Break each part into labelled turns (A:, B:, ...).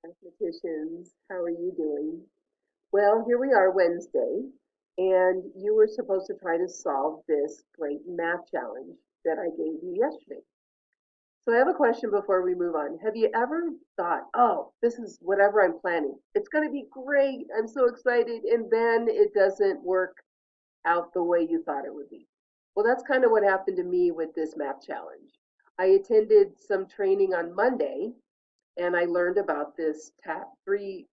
A: Mathematicians, how are you doing? Well, here we are Wednesday, and you were supposed to try to solve this great math challenge that I gave you yesterday. So I have a question before we move on. Have you ever thought, oh, this is whatever I'm planning. It's going to be great. I'm so excited. And then it doesn't work out the way you thought it would be. Well, that's kind of what happened to me with this math challenge. I attended some training on Monday and I learned about this three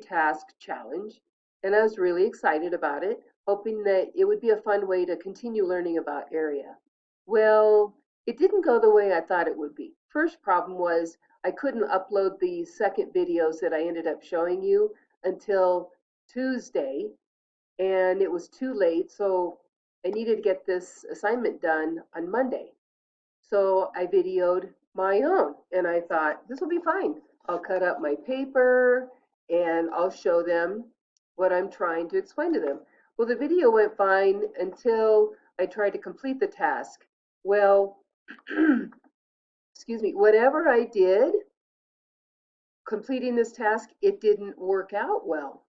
A: task challenge, and I was really excited about it, hoping that it would be a fun way to continue learning about area. Well, it didn't go the way I thought it would be. First problem was I couldn't upload the second videos that I ended up showing you until Tuesday, and it was too late, so I needed to get this assignment done on Monday. So I videoed my own and I thought this will be fine. I'll cut up my paper and I'll show them what I'm trying to explain to them. Well, the video went fine until I tried to complete the task. Well, excuse me, whatever I did completing this task, it didn't work out well.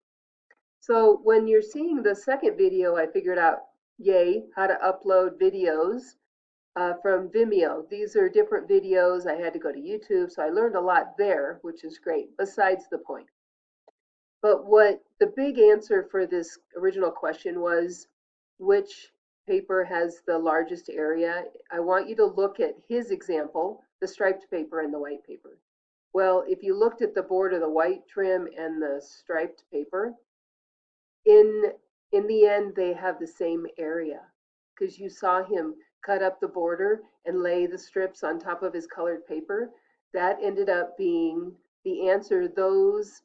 A: So when you're seeing the second video, I figured out, yay, how to upload videos from Vimeo. These are different videos. I had to go to YouTube, so I learned a lot there, which is great, besides the point. But what the big answer for this original question was, which paper has the largest area? I want you to look at his example, the striped paper and the white paper. Well, if you looked at the board of the white trim and the striped paper, in in the end they have the same area because you saw him cut up the border and lay the strips on top of his colored paper. That ended up being the answer. Those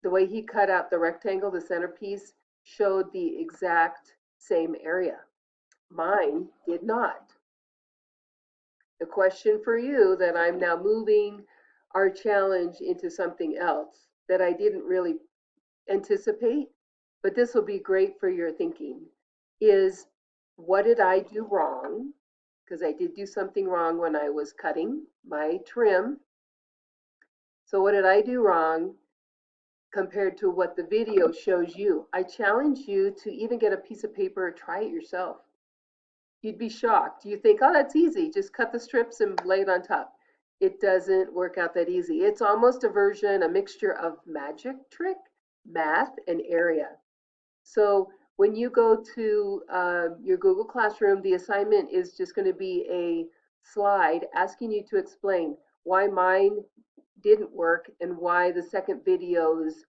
A: The way he cut out the rectangle, the centerpiece, showed the exact same area. Mine did not. The question for you that I'm now moving our challenge into something else that I didn't really anticipate, but this will be great for your thinking, is what did I do wrong? Because I did do something wrong when I was cutting my trim. So what did I do wrong compared to what the video shows you? I challenge you to even get a piece of paper, try it yourself. You'd be shocked. You think, oh, that's easy. Just cut the strips and lay it on top. It doesn't work out that easy. It's almost a version, a mixture of magic trick, math, and area. So when you go to your Google Classroom, the assignment is just going to be a slide asking you to explain why mine didn't work and why the second video's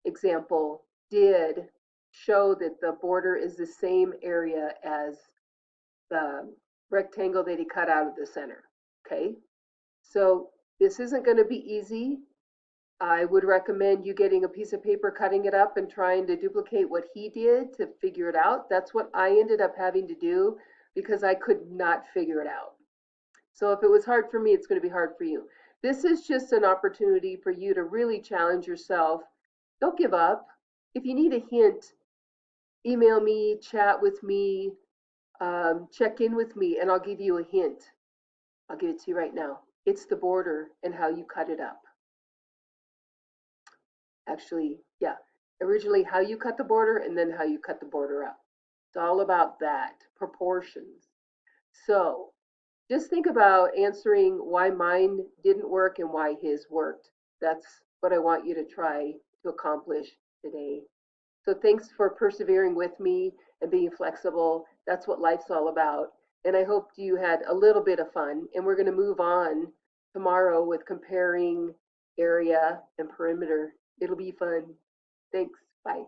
A: example did show that the border is the same area as the rectangle that he cut out of the center. Okay, so this isn't going to be easy. I would recommend you getting a piece of paper, cutting it up, and trying to duplicate what he did to figure it out. That's what I ended up having to do because I could not figure it out. So if it was hard for me, it's going to be hard for you. This is just an opportunity for you to really challenge yourself. Don't give up. If you need a hint, email me, chat with me, check in with me, and I'll give you a hint. I'll give it to you right now. It's the border and how you cut it up. Actually, yeah, originally how you cut the border and then how you cut the border up. It's all about that, proportions. So just think about answering why mine didn't work and why his worked. That's what I want you to try to accomplish today. So thanks for persevering with me and being flexible. That's what life's all about. And I hope you had a little bit of fun. And we're going to move on tomorrow with comparing area and perimeter. It'll be fun. Thanks. Bye.